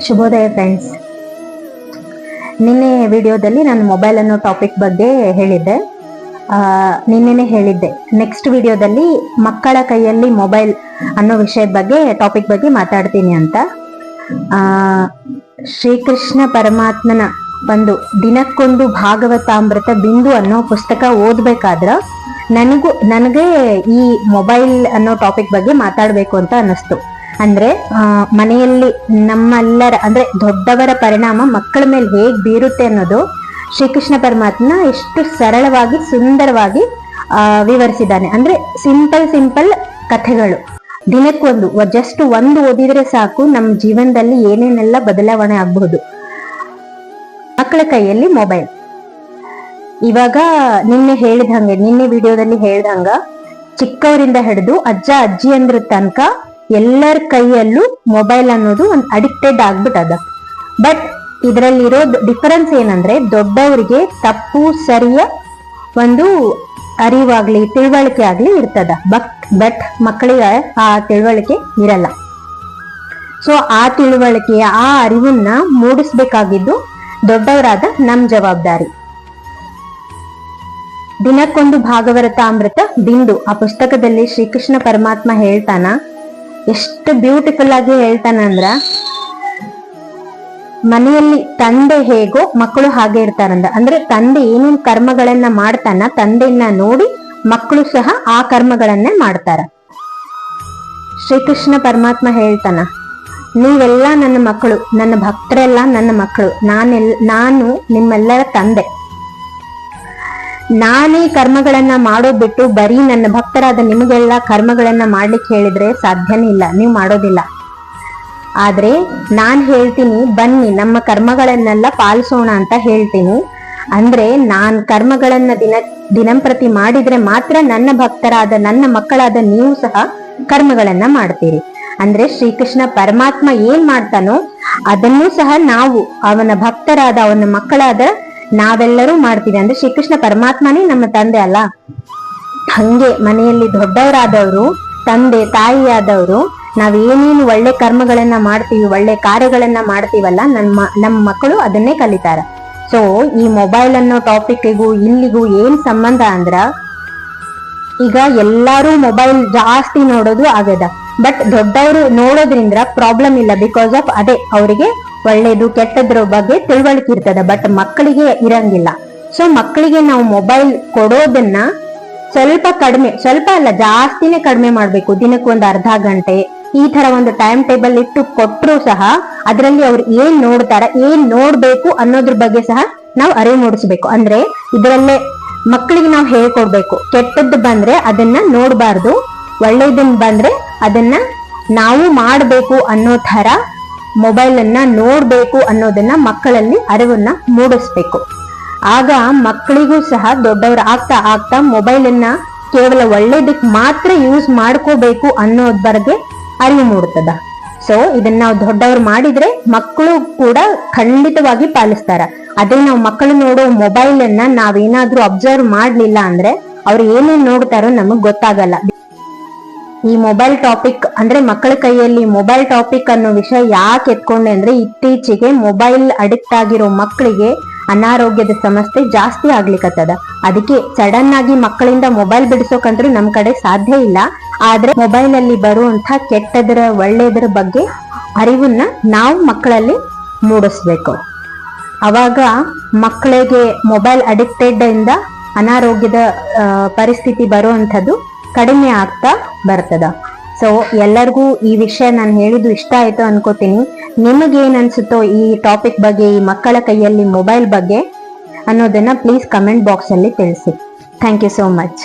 ಶುಭೋದಯ ಫ್ರೆಂಡ್ಸ್. ನಿನ್ನೆ ವಿಡಿಯೋದಲ್ಲಿ ನಾನು ಮೊಬೈಲ್ ಅನ್ನೋ ಟಾಪಿಕ್ ಬಗ್ಗೆ ಹೇಳಿದ್ದೆ. ನಿನ್ನೆನೆ ಹೇಳಿದ್ದೆ ನೆಕ್ಸ್ಟ್ ವಿಡಿಯೋದಲ್ಲಿ ಮಕ್ಕಳ ಕೈಯಲ್ಲಿ ಮೊಬೈಲ್ ಅನ್ನೋ ವಿಷಯದ ಬಗ್ಗೆ ಟಾಪಿಕ್ ಬಗ್ಗೆ ಮಾತಾಡ್ತೀನಿ ಅಂತ. ಶ್ರೀಕೃಷ್ಣ ಪರಮಾತ್ಮನ ಒಂದು ದಿನಕ್ಕೊಂದು ಭಾಗವತಾಮೃತ ಬಿಂದು ಅನ್ನೋ ಪುಸ್ತಕ ಓದ್ಬೇಕಾದ್ರ ನನಗೆ ಈ ಮೊಬೈಲ್ ಅನ್ನೋ ಟಾಪಿಕ್ ಬಗ್ಗೆ ಮಾತಾಡ್ಬೇಕು ಅಂತ ಅನ್ನಿಸ್ತು. ಅಂದ್ರೆ ಮನೆಯಲ್ಲಿ ನಮ್ಮೆಲ್ಲರ ಅಂದ್ರೆ ದೊಡ್ಡವರ ಪರಿಣಾಮ ಮಕ್ಕಳ ಮೇಲೆ ಹೇಗ್ ಬೀರುತ್ತೆ ಅನ್ನೋದು ಶ್ರೀಕೃಷ್ಣ ಪರಮಾತ್ಮ ಎಷ್ಟು ಸರಳವಾಗಿ ಸುಂದರವಾಗಿ ವಿವರಿಸಿದ್ದಾನೆ. ಅಂದ್ರೆ ಸಿಂಪಲ್ ಕಥೆಗಳು, ದಿನಕ್ಕೊಂದು ಜಸ್ಟ್ ಒಂದು ಓದಿದ್ರೆ ಸಾಕು ನಮ್ಮ ಜೀವನದಲ್ಲಿ ಏನೇನೆಲ್ಲ ಬದಲಾವಣೆ ಆಗಬಹುದು. ಮಕ್ಕಳ ಕೈಯಲ್ಲಿ ಮೊಬೈಲ್ ಇವಾಗ ನಿನ್ನೆ ವಿಡಿಯೋದಲ್ಲಿ ಹೇಳ್ದಂಗ ಚಿಕ್ಕವರಿಂದ ಹಿಡಿದು ಅಜ್ಜ ಅಜ್ಜಿ ಅಂದ್ರ ತನಕ ಎಲ್ಲರ ಕೈಯಲ್ಲೂ ಮೊಬೈಲ್ ಅನ್ನೋದು ಒಂದು ಅಡಿಕ್ಟೆಡ್ ಆಗ್ಬಿಟ್ಟದ. ಬಟ್ ಇದರಲ್ಲಿರೋದು ಡಿಫರೆನ್ಸ್ ಏನಂದ್ರೆ ದೊಡ್ಡವರಿಗೆ ತಪ್ಪು ಸರಿಯ ಒಂದು ಅರಿವಾಗ್ಲಿ ತಿಳುವಳಿಕೆ ಆಗ್ಲಿ ಇರ್ತದ. ಬಟ್ ಮಕ್ಕಳಿಗೆ ಆ ತಿಳುವಳಿಕೆ ಇರಲ್ಲ. ಸೊ ಆ ತಿಳುವಳಿಕೆ ಆ ಅರಿವನ್ನ ಮೂಡಿಸ್ಬೇಕಾಗಿದ್ದು ದೊಡ್ಡವರಾದ ನಮ್ ಜವಾಬ್ದಾರಿ. ದಿನಕ್ಕೊಂದು ಭಾಗವತಾಮೃತ ಬಿಂದು ಆ ಪುಸ್ತಕದಲ್ಲಿ ಶ್ರೀಕೃಷ್ಣ ಪರಮಾತ್ಮ ಹೇಳ್ತಾನ, ಎಷ್ಟು ಬ್ಯೂಟಿಫುಲ್ ಆಗಿ ಹೇಳ್ತಾನಂದ್ರ, ಮನೆಯಲ್ಲಿ ತಂದೆ ಹೇಗೋ ಮಕ್ಕಳು ಹಾಗೆ ಇರ್ತಾರಂದ. ಅಂದ್ರೆ ತಂದೆ ಏನೇನ್ ಕರ್ಮಗಳನ್ನ ಮಾಡ್ತಾನ ತಂದೆಯನ್ನ ನೋಡಿ ಮಕ್ಕಳು ಸಹ ಆ ಕರ್ಮಗಳನ್ನೇ ಮಾಡ್ತಾರ. ಶ್ರೀಕೃಷ್ಣ ಪರಮಾತ್ಮ ಹೇಳ್ತಾನ, ನೀವೆಲ್ಲ ನನ್ನ ಮಕ್ಕಳು, ನನ್ನ ಭಕ್ತರೆಲ್ಲ ನನ್ನ ಮಕ್ಕಳು, ನಾನು ನಿಮ್ಮೆಲ್ಲರ ತಂದೆ. ನಾನೇ ಕರ್ಮಗಳನ್ನ ಮಾಡೋದ್ ಬಿಟ್ಟು ಬರೀ ನನ್ನ ಭಕ್ತರಾದ ನಿಮಗೆಲ್ಲ ಕರ್ಮಗಳನ್ನ ಮಾಡ್ಲಿಕ್ಕೆ ಹೇಳಿದ್ರೆ ಸಾಧ್ಯನೇ ಇಲ್ಲ, ನೀವು ಮಾಡೋದಿಲ್ಲ. ಆದ್ರೆ ನಾನ್ ಹೇಳ್ತೀನಿ, ಬನ್ನಿ ನಮ್ಮ ಕರ್ಮಗಳನ್ನೆಲ್ಲ ಪಾಲಿಸೋಣ ಅಂತ ಹೇಳ್ತೀನಿ. ಅಂದ್ರೆ ನಾನ್ ಕರ್ಮಗಳನ್ನ ದಿನಂಪ್ರತಿ ಮಾಡಿದ್ರೆ ಮಾತ್ರ ನನ್ನ ಭಕ್ತರಾದ ನನ್ನ ಮಕ್ಕಳಾದ ನೀವು ಸಹ ಕರ್ಮಗಳನ್ನ ಮಾಡ್ತೀರಿ. ಅಂದ್ರೆ ಶ್ರೀಕೃಷ್ಣ ಪರಮಾತ್ಮ ಏನ್ ಮಾಡ್ತಾನೋ ಅದನ್ನೂ ಸಹ ನಾವು ಅವನ ಭಕ್ತರಾದ ಅವನ ಮಕ್ಕಳಾದ ನಾವೆಲ್ಲರೂ ಮಾಡ್ತೀವಿ. ಅಂದ್ರೆ ಶ್ರೀಕೃಷ್ಣ ಪರಮಾತ್ಮನೇ ನಮ್ಮ ತಂದೆ ಅಲ್ಲ. ಹಂಗೆ ಮನೆಯಲ್ಲಿ ದೊಡ್ಡವರಾದವರು, ತಂದೆ ತಾಯಿಯಾದವರು, ನಾವೇನೇನು ಒಳ್ಳೆ ಕರ್ಮಗಳನ್ನ ಮಾಡ್ತೀವಿ, ಒಳ್ಳೆ ಕಾರ್ಯಗಳನ್ನ ಮಾಡ್ತೀವಲ್ಲ, ನಮ್ಮ ಮಕ್ಕಳು ಅದನ್ನೇ ಕಲಿತಾರ. ಸೊ ಈ ಮೊಬೈಲ್ ಅನ್ನೋ ಟಾಪಿಕ್ಗೂ ಇಲ್ಲಿಗೂ ಏನ್ ಸಂಬಂಧ ಅಂದ್ರ, ಈಗ ಎಲ್ಲಾರು ಮೊಬೈಲ್ ಜಾಸ್ತಿ ನೋಡೋದು ಆಗದ. ಬಟ್ ದೊಡ್ಡವರು ನೋಡೋದ್ರಿಂದ ಪ್ರಾಬ್ಲಮ್ ಇಲ್ಲ, ಬಿಕಾಸ್ ಆಫ್ ಅದೇ ಅವರಿಗೆ ಒಳ್ಳೇದು ಕೆಟ್ಟದ್ರ ಬಗ್ಗೆ ತಿಳುವಳಿಕೆ ಇರ್ತದ. ಬಟ್ ಮಕ್ಕಳಿಗೆ ಇರಂಗಿಲ್ಲ. ಸೊ ಮಕ್ಕಳಿಗೆ ನಾವು ಮೊಬೈಲ್ ಕೊಡೋದನ್ನ ಸ್ವಲ್ಪ ಅಲ್ಲ ಜಾಸ್ತಿನೇ ಕಡಿಮೆ ಮಾಡ್ಬೇಕು. ದಿನಕ್ಕೆ ಒಂದು ಅರ್ಧ ಗಂಟೆ ಈ ತರ ಒಂದು ಟೈಮ್ ಟೇಬಲ್ ಇಟ್ಟು ಕೊಟ್ಟರು ಸಹ ಅದರಲ್ಲಿ ಅವ್ರು ಏನ್ ನೋಡ್ತಾರ, ಏನ್ ನೋಡ್ಬೇಕು ಅನ್ನೋದ್ರ ಬಗ್ಗೆ ಸಹ ನಾವು ಅರಿವು ಮೂಡಿಸ್ಬೇಕು. ಅಂದ್ರೆ ಇದರಲ್ಲೇ ಮಕ್ಕಳಿಗೆ ನಾವು ಹೇಳ್ಕೊಡ್ಬೇಕು, ಕೆಟ್ಟದ್ದು ಬಂದ್ರೆ ಅದನ್ನ ನೋಡ್ಬಾರ್ದು, ಒಳ್ಳೇದನ್ ಬಂದ್ರೆ ಅದನ್ನ ನಾವು ಮಾಡ್ಬೇಕು ಅನ್ನೋ ತರ ಮೊಬೈಲ್ ಅನ್ನ ನೋಡ್ಬೇಕು ಅನ್ನೋದನ್ನ ಮಕ್ಕಳಲ್ಲಿ ಅರಿವನ್ನ ಮೂಡಿಸ್ಬೇಕು. ಆಗ ಮಕ್ಕಳಿಗೂ ಸಹ ದೊಡ್ಡವರು ಆಗ್ತಾ ಮೊಬೈಲ್ ಅನ್ನ ಕೇವಲ ಒಳ್ಳೇದಕ್ ಮಾತ್ರ ಯೂಸ್ ಮಾಡ್ಕೋಬೇಕು ಅನ್ನೋದ್ ಬಗ್ಗೆ ಅರಿವು ಮೂಡ್ತದ. ಸೊ ಇದನ್ನ ನಾವು ದೊಡ್ಡವರು ಮಾಡಿದ್ರೆ ಮಕ್ಕಳು ಕೂಡ ಖಂಡಿತವಾಗಿ ಪಾಲಿಸ್ತಾರ. ಅದೇ ನಾವು ಮಕ್ಕಳು ನೋಡೋ ಮೊಬೈಲ್ ಅನ್ನ ನಾವೇನಾದ್ರೂ ಅಬ್ಸರ್ವ್ ಮಾಡ್ಲಿಲ್ಲ ಅಂದ್ರೆ ಅವ್ರು ಏನೇನ್ ನೋಡ್ತಾರೋ ನಮಗ್ ಗೊತ್ತಾಗಲ್ಲ. ಈ ಮೊಬೈಲ್ ಟಾಪಿಕ್ ಅಂದ್ರೆ ಮಕ್ಕಳ ಕೈಯಲ್ಲಿ ಮೊಬೈಲ್ ಟಾಪಿಕ್ ಅನ್ನೋ ವಿಷಯ ಯಾಕೆ ಎತ್ಕೊಂಡೆ ಅಂದ್ರೆ, ಇತ್ತೀಚೆಗೆ ಮೊಬೈಲ್ ಅಡಿಕ್ಟ್ ಆಗಿರೋ ಮಕ್ಕಳಿಗೆ ಅನಾರೋಗ್ಯದ ಸಮಸ್ಯೆ ಜಾಸ್ತಿ ಆಗ್ಲಿಕ್ಕತ್ತದ. ಅದಕ್ಕೆ ಸಡನ್ ಆಗಿ ಮಕ್ಕಳಿಂದ ಮೊಬೈಲ್ ಬಿಡಿಸೋಕಂದ್ರೂ ನಮ್ ಕಡೆ ಸಾಧ್ಯ ಇಲ್ಲ. ಆದ್ರೆ ಮೊಬೈಲ್ ಅಲ್ಲಿ ಬರುವಂತ ಕೆಟ್ಟದರ ಒಳ್ಳೆಯದರ ಬಗ್ಗೆ ಅರಿವನ್ನ ನಾವು ಮಕ್ಕಳಲ್ಲಿ ಮೂಡಿಸ್ಬೇಕು. ಅವಾಗ ಮಕ್ಕಳಿಗೆ ಮೊಬೈಲ್ ಅಡಿಕ್ಟೆಡ್ ಇಂದ ಅನಾರೋಗ್ಯದ ಪರಿಸ್ಥಿತಿ ಬರುವಂಥದ್ದು ಕಡಿಮೆ ಆಗ್ತಾ ಬರ್ತದ. ಸೊ ಎಲ್ಲರಿಗೂ ಈ ವಿಷಯ ನಾನು ಹೇಳಿದ್ದು ಇಷ್ಟ ಆಯ್ತು ಅನ್ಕೋತೀನಿ. ನಿಮಗೇನ್ ಅನ್ಸುತ್ತೋ ಈ ಟಾಪಿಕ್ ಬಗ್ಗೆ, ಈ ಮಕ್ಕಳ ಕೈಯಲ್ಲಿ ಮೊಬೈಲ್ ಬಗ್ಗೆ ಅನ್ನೋದನ್ನ ಪ್ಲೀಸ್ ಕಮೆಂಟ್ ಬಾಕ್ಸ್ ಅಲ್ಲಿ ತಿಳಿಸಿ. Thank you so much.